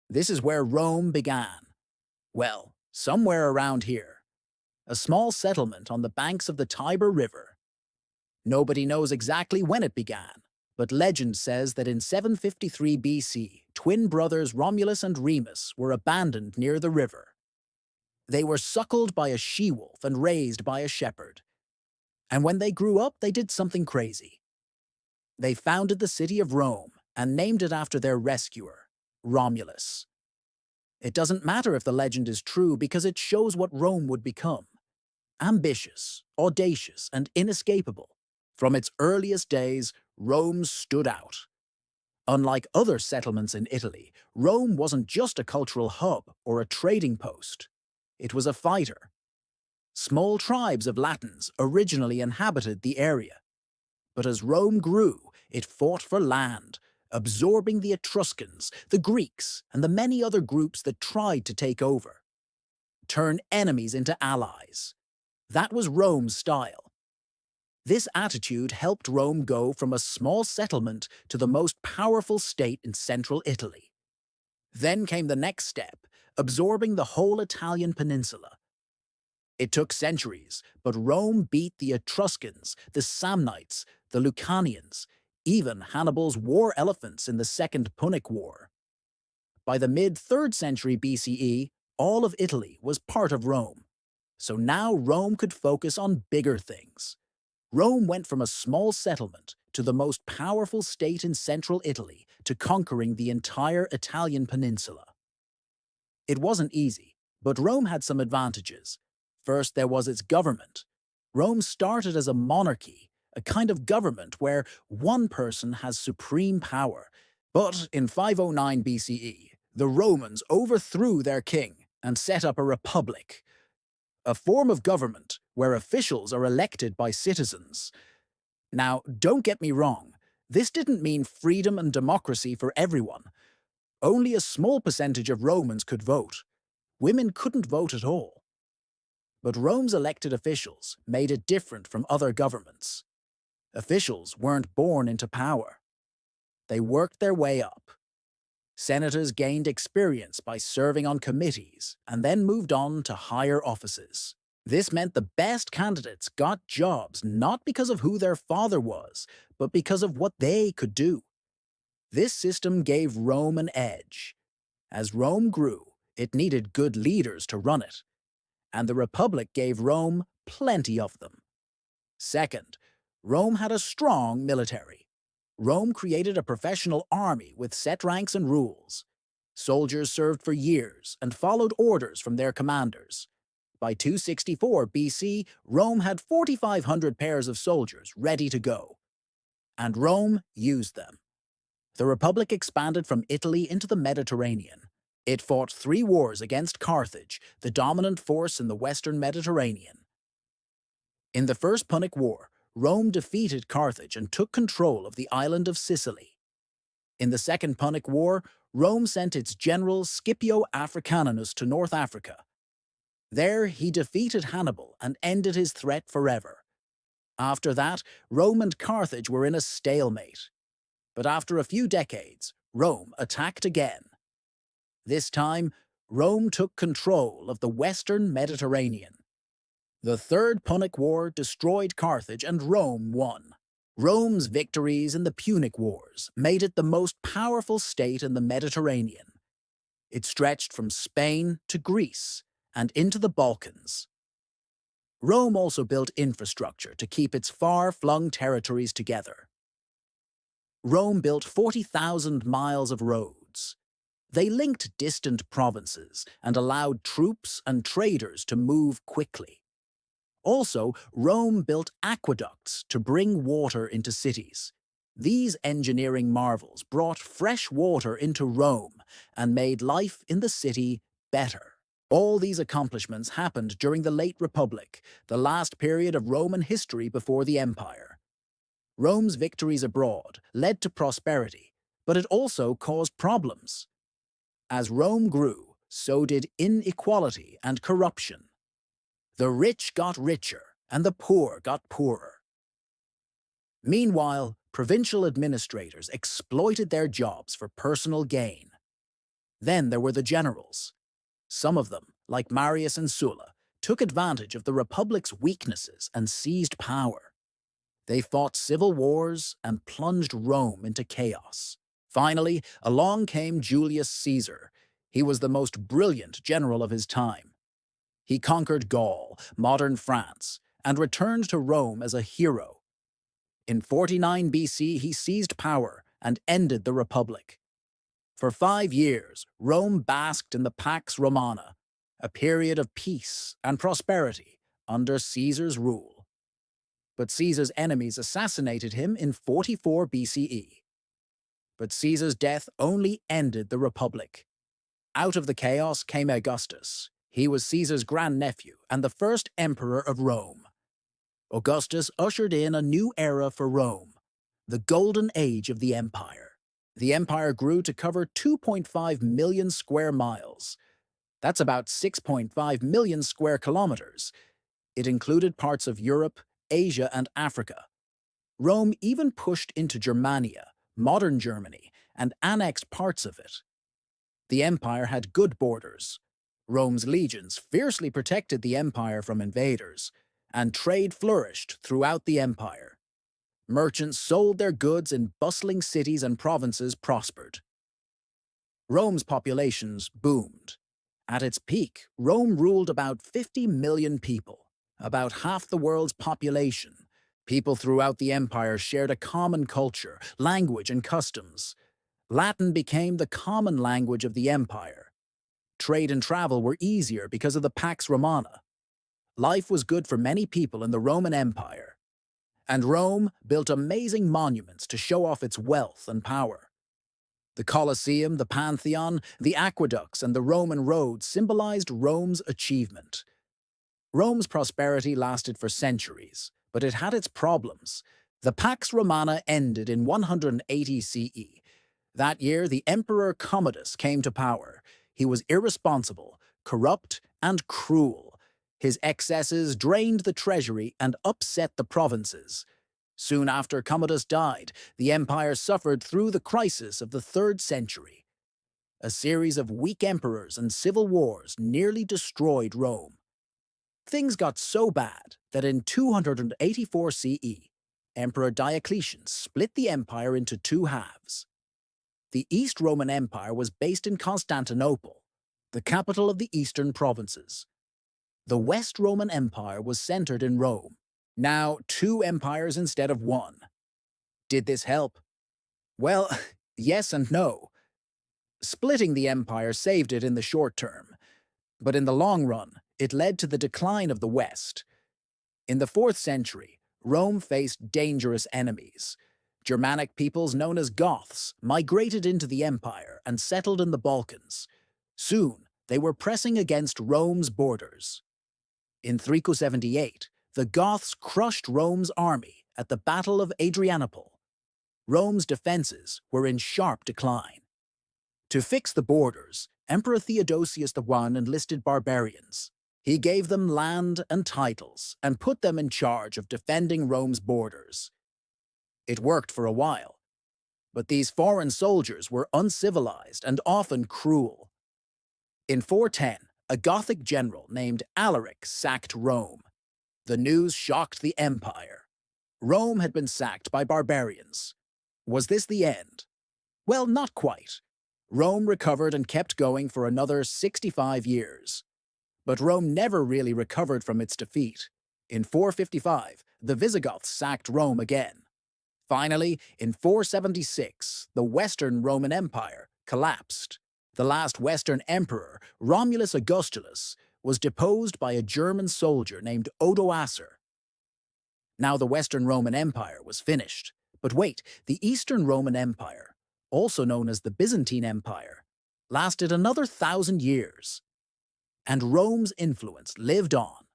This is where Rome began. Well, somewhere around here. A small settlement on the banks of the Tiber River. Nobody knows exactly when it began, but legend says that in 753 BC, twin brothers Romulus and Remus were abandoned near the river. They were suckled by a she-wolf and raised by a shepherd. And when they grew up, they did something crazy. They founded the city of Rome and named it after their rescuer, Romulus. It doesn't matter if the legend is true because it shows what Rome would become. Ambitious, audacious, and inescapable. From its earliest days, Rome stood out. Unlike other settlements in Italy, Rome wasn't just a cultural hub or a trading post. It was a fighter. Small tribes of Latins originally inhabited the area. But as Rome grew, it fought for land, absorbing the Etruscans, the Greeks, and the many other groups that tried to take over. Turn enemies into allies. That was Rome's style. This attitude helped Rome go from a small settlement to the most powerful state in central Italy. Then came the next step, absorbing the whole Italian peninsula. It took centuries, but Rome beat the Etruscans, the Samnites, the Lucanians, even Hannibal's war elephants in the Second Punic War. By the mid-3rd century BCE, all of Italy was part of Rome. So now Rome could focus on bigger things. Rome went from a small settlement to the most powerful state in central Italy to conquering the entire Italian peninsula. It wasn't easy, but Rome had some advantages. First, there was its government. Rome started as a monarchy, a kind of government where one person has supreme power. But in 509 BCE, the Romans overthrew their king and set up a republic, a form of government where officials are elected by citizens. Now, don't get me wrong, this didn't mean freedom and democracy for everyone. Only a small percentage of Romans could vote. Women couldn't vote at all. But Rome's elected officials made it different from other governments. Officials weren't born into power. They worked their way up. Senators gained experience by serving on committees and then moved on to higher offices. This meant the best candidates got jobs not because of who their father was, but because of what they could do. This system gave Rome an edge. As Rome grew, it needed good leaders to run it, and the Republic gave Rome plenty of them. Second, Rome had a strong military. Rome created a professional army with set ranks and rules. Soldiers served for years and followed orders from their commanders. By 264 BC, Rome had 4,500 pairs of soldiers ready to go. And Rome used them. The Republic expanded from Italy into the Mediterranean. It fought 3 wars against Carthage, the dominant force in the Western Mediterranean. In the First Punic War, Rome defeated Carthage and took control of the island of Sicily. In the Second Punic War, Rome sent its general Scipio Africanus to North Africa. There, he defeated Hannibal and ended his threat forever. After that, Rome and Carthage were in a stalemate. But after a few decades, Rome attacked again. This time, Rome took control of the Western Mediterranean. The Third Punic War destroyed Carthage and Rome won. Rome's victories in the Punic Wars made it the most powerful state in the Mediterranean. It stretched from Spain to Greece and into the Balkans. Rome also built infrastructure to keep its far-flung territories together. Rome built 40,000 miles of roads. They linked distant provinces and allowed troops and traders to move quickly. Also, Rome built aqueducts to bring water into cities. These engineering marvels brought fresh water into Rome and made life in the city better. All these accomplishments happened during the Late Republic, the last period of Roman history before the Empire. Rome's victories abroad led to prosperity, but it also caused problems. As Rome grew, so did inequality and corruption. The rich got richer, and the poor got poorer. Meanwhile, provincial administrators exploited their jobs for personal gain. Then there were the generals. Some of them, like Marius and Sulla, took advantage of the Republic's weaknesses and seized power. They fought civil wars and plunged Rome into chaos. Finally, along came Julius Caesar. He was the most brilliant general of his time. He conquered Gaul, modern France, and returned to Rome as a hero. In 49 BC, he seized power and ended the Republic. For 5 years, Rome basked in the Pax Romana, a period of peace and prosperity under Caesar's rule. But Caesar's enemies assassinated him in 44 BCE. But Caesar's death only ended the Republic. Out of the chaos came Augustus. He was Caesar's grandnephew and the first emperor of Rome. Augustus ushered in a new era for Rome, the golden age of the empire. The empire grew to cover 2.5 million square miles. That's about 6.5 million square kilometers. It included parts of Europe, Asia, and Africa. Rome even pushed into Germania, modern Germany, and annexed parts of it. The empire had good borders. Rome's legions fiercely protected the empire from invaders, and trade flourished throughout the empire. Merchants sold their goods in bustling cities and provinces prospered. Rome's populations boomed. At its peak, Rome ruled about 50 million people, about half the world's population. People throughout the empire shared a common culture, language, and customs. Latin became the common language of the empire. Trade and travel were easier because of the Pax Romana. Life was good for many people in the Roman Empire. And Rome built amazing monuments to show off its wealth and power. The Colosseum, the Pantheon, the aqueducts, and the Roman roads symbolized Rome's achievement. Rome's prosperity lasted for centuries, but it had its problems. The Pax Romana ended in 180 CE. That year, the Emperor Commodus came to power. He was irresponsible, corrupt, and cruel. His excesses drained the treasury and upset the provinces. Soon after Commodus died, the empire suffered through the crisis of the 3rd century. A series of weak emperors and civil wars nearly destroyed Rome. Things got so bad that in 284 CE, Emperor Diocletian split the empire into 2 halves. The East Roman Empire was based in Constantinople, the capital of the eastern provinces. The West Roman Empire was centered in Rome. Now 2 empires instead of 1. Did this help? Well, yes and no. Splitting the empire saved it in the short term, but in the long run, it led to the decline of the West. In the 4th century, Rome faced dangerous enemies. Germanic peoples known as Goths migrated into the empire and settled in the Balkans. Soon, they were pressing against Rome's borders. In 378, the Goths crushed Rome's army at the Battle of Adrianople. Rome's defenses were in sharp decline. To fix the borders, Emperor Theodosius I enlisted barbarians. He gave them land and titles and put them in charge of defending Rome's borders. It worked for a while, but these foreign soldiers were uncivilized and often cruel. In 410, a Gothic general named Alaric sacked Rome. The news shocked the empire. Rome had been sacked by barbarians. Was this the end? Well, not quite. Rome recovered and kept going for another 65 years. But Rome never really recovered from its defeat. In 455, the Visigoths sacked Rome again. Finally, in 476, the Western Roman Empire collapsed. The last Western emperor, Romulus Augustulus, was deposed by a German soldier named Odoacer. Now the Western Roman Empire was finished. But wait, the Eastern Roman Empire, also known as the Byzantine Empire, lasted another 1,000 years. And Rome's influence lived on.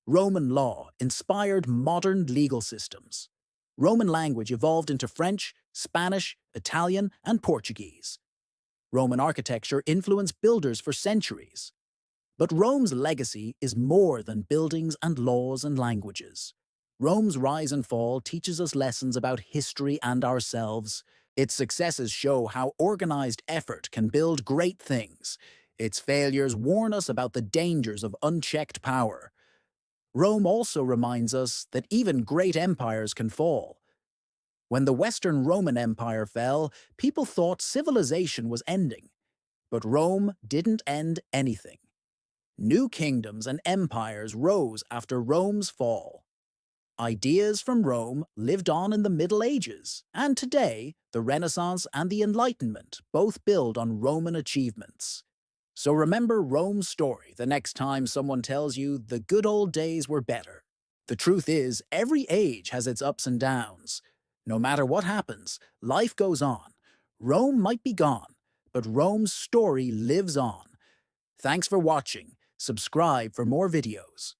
Roman law inspired modern legal systems. Roman language evolved into French, Spanish, Italian, and Portuguese. Roman architecture influenced builders for centuries. But Rome's legacy is more than buildings and laws and languages. Rome's rise and fall teaches us lessons about history and ourselves. Its successes show how organized effort can build great things. Its failures warn us about the dangers of unchecked power. Rome also reminds us that even great empires can fall. When the Western Roman Empire fell, people thought civilization was ending. But Rome didn't end anything. New kingdoms and empires rose after Rome's fall. Ideas from Rome lived on in the Middle Ages, and today, the Renaissance and the Enlightenment both build on Roman achievements. So remember Rome's story the next time someone tells you the good old days were better. The truth is, every age has its ups and downs. No matter what happens, life goes on. Rome might be gone, but Rome's story lives on. Thanks for watching. Subscribe for more videos.